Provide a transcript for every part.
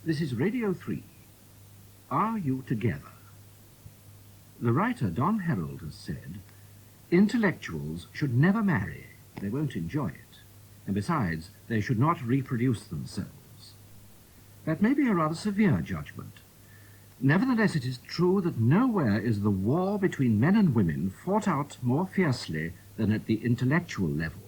This is Radio 3. Are you together? The writer Don Herold has said, intellectuals should never marry. They won't enjoy it. And besides, they should not reproduce themselves. That may be a rather severe judgment. Nevertheless, it is true that nowhere is the war between men and women fought out more fiercely than at the intellectual level,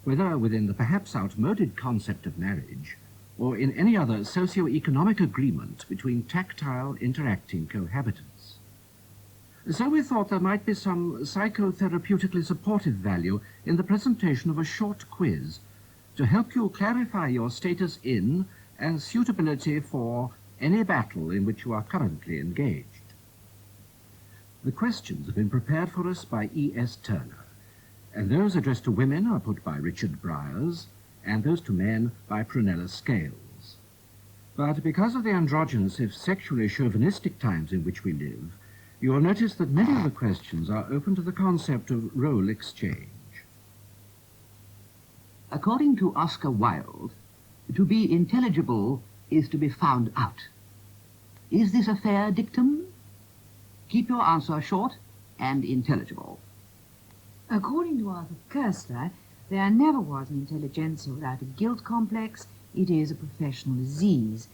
whether within the perhaps outmoded concept of marriage or in any other socio-economic agreement between tactile, interacting cohabitants. So we thought there might be some psychotherapeutically supportive value in the presentation of a short quiz to help you clarify your status in and suitability for any battle in which you are currently engaged. The questions have been prepared for us by E.S. Turner, and those addressed to women are put by Richard Briers, and those to men by Prunella Scales. But because of the androgynous, if sexually chauvinistic times in which we live, you will notice that many of the questions are open to the concept of role exchange. According to Oscar Wilde, to be intelligible is to be found out. Is this a fair dictum? Keep your answer short and intelligible. According to Arthur Koestler, there never was an intelligentsia without a guilt complex. It is a professional disease.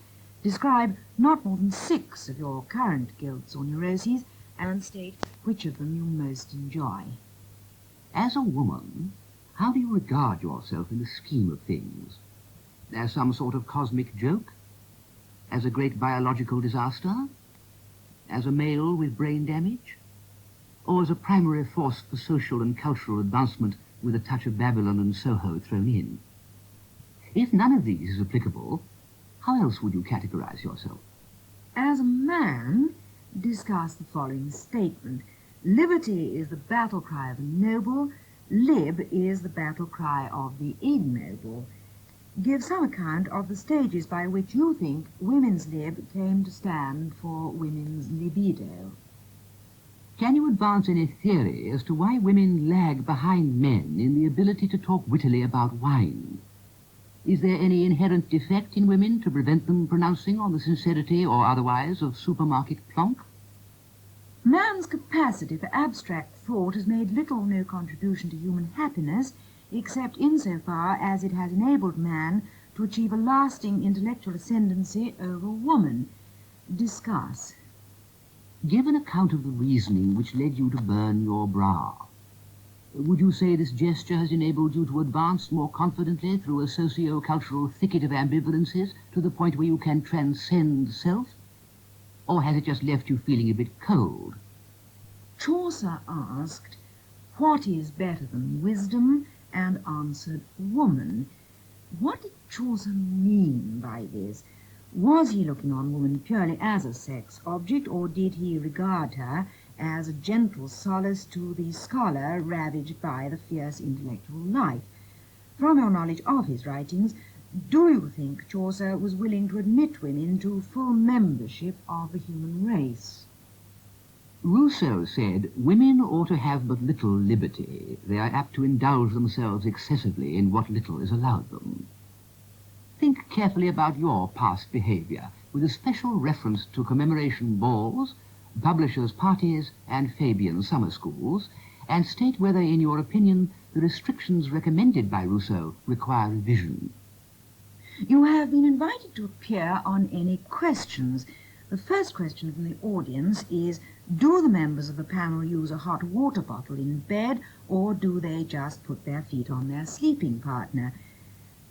Describe not more than 6 of your current guilts or neuroses and state which of them you most enjoy. As a woman, how do you regard yourself in the scheme of things? As some sort of cosmic joke? As a great biological disaster? As a male with brain damage? Or as a primary force for social and cultural advancement with a touch of Babylon and Soho thrown in? If none of these is applicable, how else would you categorize yourself? As a man, discuss the following statement. Liberty is the battle cry of the noble. Lib is the battle cry of the ignoble. Give some account of the stages by which you think women's lib came to stand for women's libido. Can you advance any theory as to why women lag behind men in the ability to talk wittily about wine? Is there any inherent defect in women to prevent them pronouncing on the sincerity or otherwise of supermarket plonk? Man's capacity for abstract thought has made little or no contribution to human happiness, except insofar as it has enabled man to achieve a lasting intellectual ascendancy over woman. Discuss. Give an account of the reasoning which led you to burn your bra. Would you say this gesture has enabled you to advance more confidently through a socio-cultural thicket of ambivalences to the point where you can transcend self? Or has it just left you feeling a bit cold? Chaucer asked, what is better than wisdom, and answered, woman. What did Chaucer mean by this? Was he looking on woman purely as a sex object, or did he regard her as a gentle solace to the scholar ravaged by the fierce intellectual life? From your knowledge of his writings, do you think Chaucer was willing to admit women to full membership of the human race? Rousseau said, women ought to have but little liberty. They are apt to indulge themselves excessively in what little is allowed them. Think carefully about your past behavior, with a special reference to commemoration balls, publishers' parties, and Fabian summer schools, and state whether, in your opinion, the restrictions recommended by Rousseau require revision. You have been invited to appear on any questions. The first question from the audience is, do the members of the panel use a hot water bottle in bed, or do they just put their feet on their sleeping partner?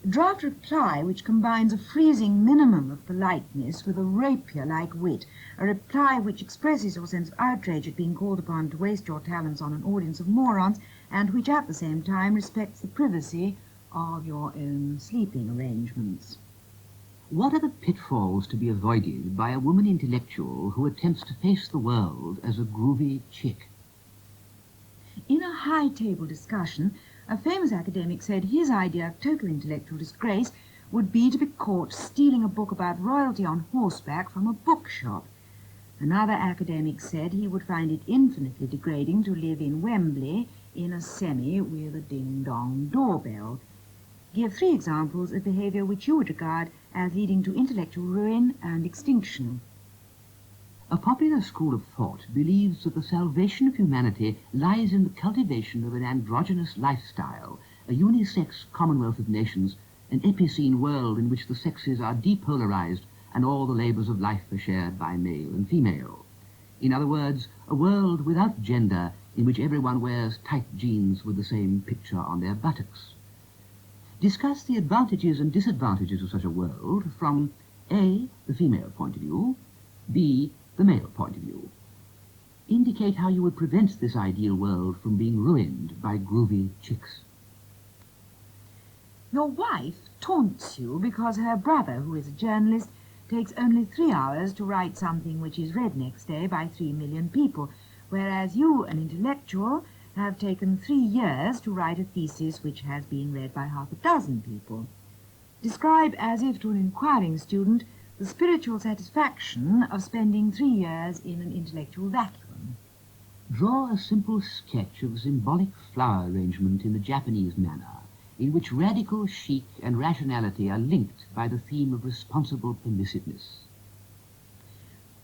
Draft a reply which combines a freezing minimum of politeness with a rapier-like wit, a reply which expresses your sense of outrage at being called upon to waste your talents on an audience of morons, and which at the same time respects the privacy of your own sleeping arrangements. What are the pitfalls to be avoided by a woman intellectual who attempts to face the world as a groovy chick? In a high-table discussion, a famous academic said his idea of total intellectual disgrace would be to be caught stealing a book about royalty on horseback from a bookshop. Another academic said he would find it infinitely degrading to live in Wembley in a semi with a ding-dong doorbell. Give 3 examples of behavior which you would regard as leading to intellectual ruin and extinction. A popular school of thought believes that the salvation of humanity lies in the cultivation of an androgynous lifestyle, a unisex commonwealth of nations, an epicene world in which the sexes are depolarized and all the labors of life are shared by male and female. In other words, a world without gender in which everyone wears tight jeans with the same picture on their buttocks. Discuss the advantages and disadvantages of such a world from A, the female point of view, B, the male point of view. Indicate how you would prevent this ideal world from being ruined by groovy chicks. Your wife taunts you because her brother, who is a journalist, takes only 3 hours to write something which is read next day by 3 million people, whereas you, an intellectual, have taken 3 years to write a thesis which has been read by half a dozen people. Describe, as if to an inquiring student, the spiritual satisfaction of spending 3 years in an intellectual vacuum. Draw a simple sketch of symbolic flower arrangement in the Japanese manner, in which radical chic and rationality are linked by the theme of responsible permissiveness.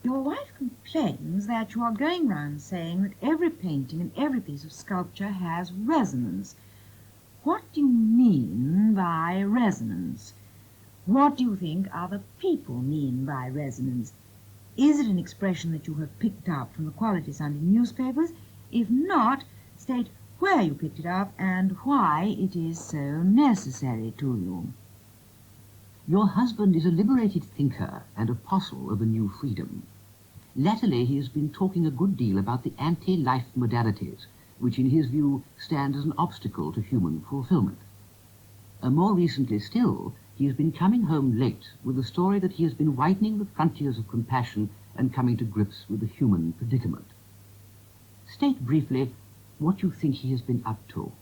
Your wife complains that you are going round saying that every painting and every piece of sculpture has resonance. What do you mean by resonance? What do you think other people mean by resonance? Is it an expression that you have picked up from the Quality Sunday newspapers? If not, state where you picked it up and why it is so necessary to you. Your husband is a liberated thinker and apostle of a new freedom. Latterly he has been talking a good deal about the anti-life modalities, which in his view stand as an obstacle to human fulfillment. More recently still, he has been coming home late with the story that he has been widening the frontiers of compassion and coming to grips with the human predicament. State briefly what you think he has been up to.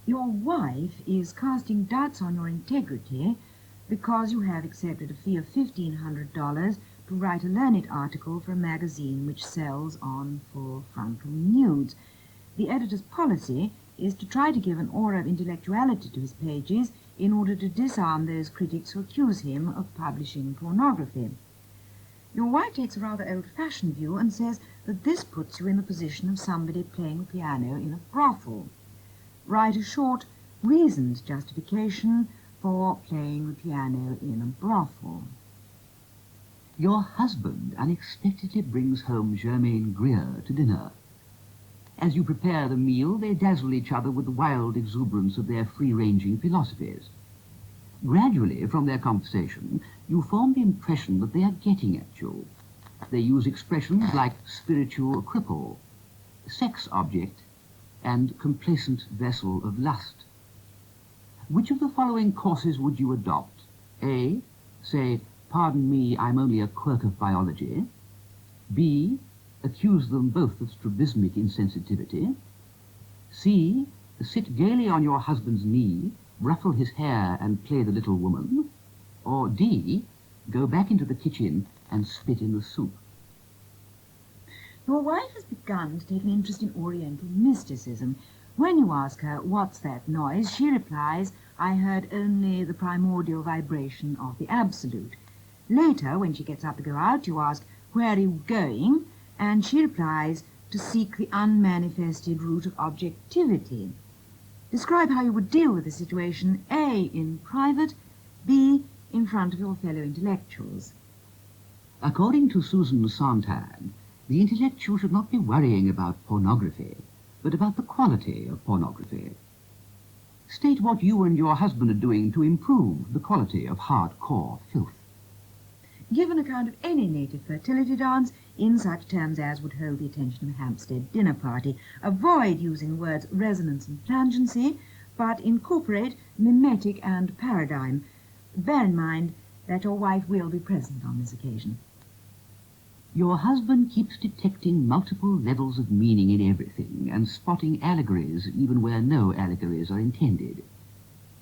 Your wife is casting doubts on your integrity because you have accepted a fee of $1,500 to write a learned article for a magazine which sells on full frontal nudes. The editor's policy is to try to give an aura of intellectuality to his pages in order to disarm those critics who accuse him of publishing pornography. Your wife takes a rather old-fashioned view and says that this puts you in the position of somebody playing the piano in a brothel. Write a short, reasoned justification for playing the piano in a brothel. Your husband unexpectedly brings home Germaine Greer to dinner. As you prepare the meal, they dazzle each other with the wild exuberance of their free-ranging philosophies. Gradually, from their conversation, you form the impression that they are getting at you. They use expressions like spiritual cripple, sex object, and complacent vessel of lust. Which of the following courses would you adopt? A, say, pardon me, I'm only a quirk of biology. B, accuse them both of strabismic insensitivity. C, sit gaily on your husband's knee, ruffle his hair and play the little woman. Or D, go back into the kitchen and spit in the soup. Your wife has begun to take an interest in Oriental mysticism. When you ask her, what's that noise, she replies, I heard only the primordial vibration of the Absolute. Later, when she gets up to go out, you ask, where are you going? And she replies, to seek the unmanifested root of objectivity. Describe how you would deal with the situation, A, in private, B, in front of your fellow intellectuals. According to Susan Sontag, the intellectual should not be worrying about pornography, but about the quality of pornography. State what you and your husband are doing to improve the quality of hardcore filth. Give an account of any native fertility dance in such terms as would hold the attention of a Hampstead dinner party. Avoid using the words resonance and plangency, but incorporate mimetic and paradigm. Bear in mind that your wife will be present on this occasion. Your husband keeps detecting multiple levels of meaning in everything and spotting allegories even where no allegories are intended.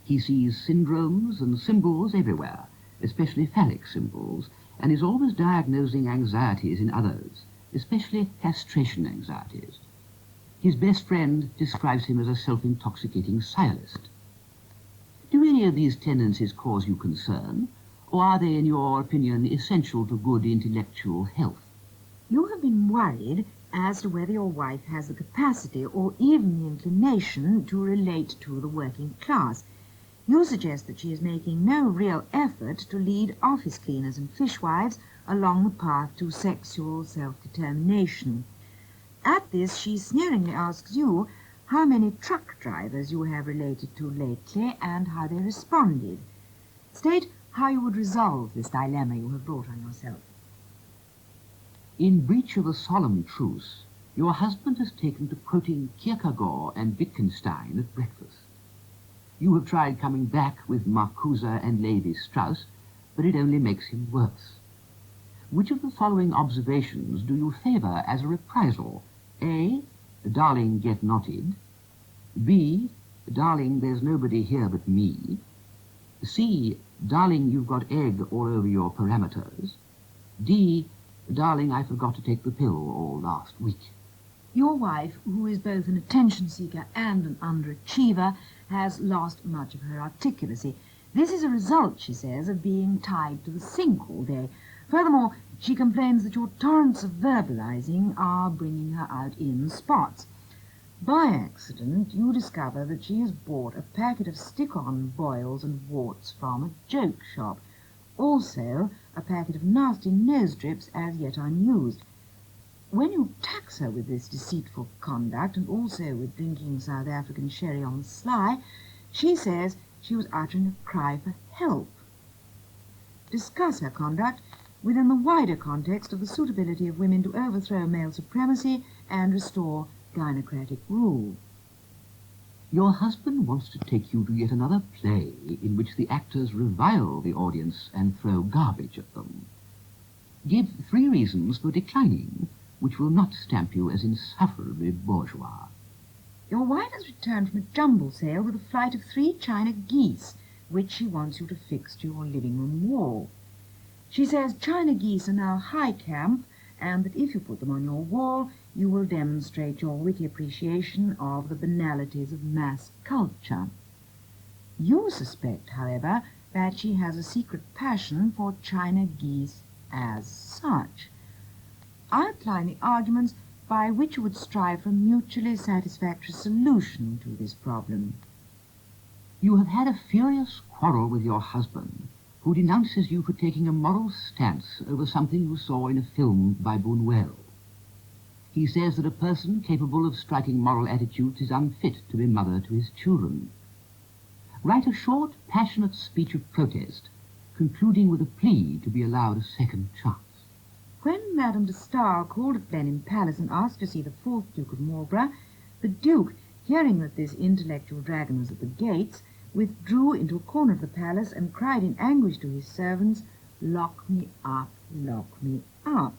He sees syndromes and symbols everywhere, especially phallic symbols, and is always diagnosing anxieties in others, especially castration anxieties. His best friend describes him as a self-intoxicating sciolist. Do any of these tendencies cause you concern, or are they, in your opinion, essential to good intellectual health? You have been worried as to whether your wife has the capacity or even the inclination to relate to the working class. You suggest that she is making no real effort to lead office cleaners and fishwives along the path to sexual self-determination. At this, she sneeringly asks you how many truck drivers you have related to lately and how they responded. State how you would resolve this dilemma you have brought on yourself. In breach of a solemn truce, your husband has taken to quoting Kierkegaard and Wittgenstein at breakfast. You have tried coming back with Marcuse and Levi-Strauss, but it only makes him worse. Which of the following observations do you favour as a reprisal? A. Darling, get knotted. B. Darling, there's nobody here but me. C. Darling, you've got egg all over your parameters. D. Darling, I forgot to take the pill all last week. Your wife, who is both an attention seeker and an underachiever, has lost much of her articulacy. This is a result, she says, of being tied to the sink all day. Furthermore, she complains that your torrents of verbalizing are bringing her out in spots. By accident, you discover that she has bought a packet of stick-on boils and warts from a joke shop. Also, a packet of nasty nose drips as yet unused. When you tax her with this deceitful conduct, and also with drinking South African sherry on the sly, she says she was uttering a cry for help. Discuss her conduct within the wider context of the suitability of women to overthrow male supremacy and restore gynocratic rule. Your husband wants to take you to yet another play in which the actors revile the audience and throw garbage at them. Give 3 reasons for declining, which will not stamp you as insufferably bourgeois. Your wife has returned from a jumble sale with a flight of 3 china geese, which she wants you to fix to your living room wall. She says china geese are now high camp, and that if you put them on your wall, you will demonstrate your witty appreciation of the banalities of mass culture. You suspect, however, that she has a secret passion for china geese as such. Outline the arguments by which you would strive for a mutually satisfactory solution to this problem. You have had a furious quarrel with your husband, who denounces you for taking a moral stance over something you saw in a film by Prunella. He says that a person capable of striking moral attitudes is unfit to be mother to his children. Write a short, passionate speech of protest, concluding with a plea to be allowed a second chance. When Madame de Stael called at Blenheim Palace and asked to see the 4th Duke of Marlborough, the Duke, hearing that this intellectual dragon was at the gates, withdrew into a corner of the palace and cried in anguish to his servants, "Lock me up, lock me up."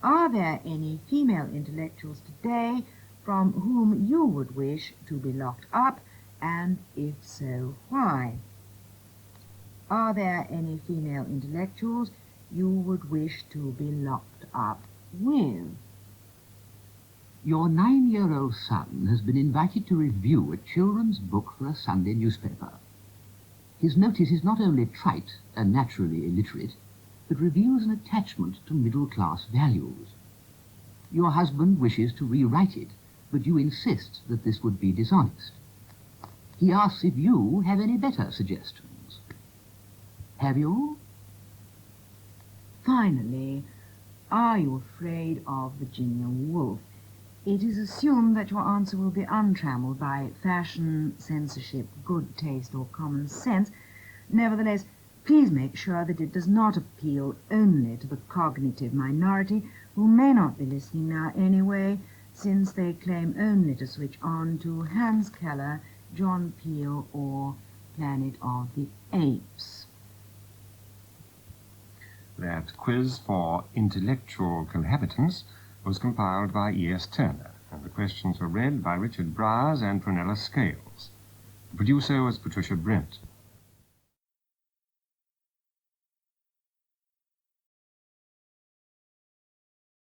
Are there any female intellectuals today from whom you would wish to be locked up, and if so, why? Are there any female intellectuals you would wish to be locked up with? Your 9-year-old son has been invited to review a children's book for a Sunday newspaper. His notice is not only trite and naturally illiterate, but reveals an attachment to middle-class values. Your husband wishes to rewrite it, but you insist that this would be dishonest. He asks if you have any better suggestions. Have you? Finally, are you afraid of Virginia Woolf? It is assumed that your answer will be untrammeled by fashion, censorship, good taste, or common sense. Nevertheless, please make sure that it does not appeal only to the cognitive minority, who may not be listening now anyway, since they claim only to switch on to Hans Keller, John Peel, or Planet of the Apes. That quiz for intellectual cohabitants was compiled by E.S. Turner, and the questions were read by Richard Briers and Prunella Scales. The producer was Patricia Brent.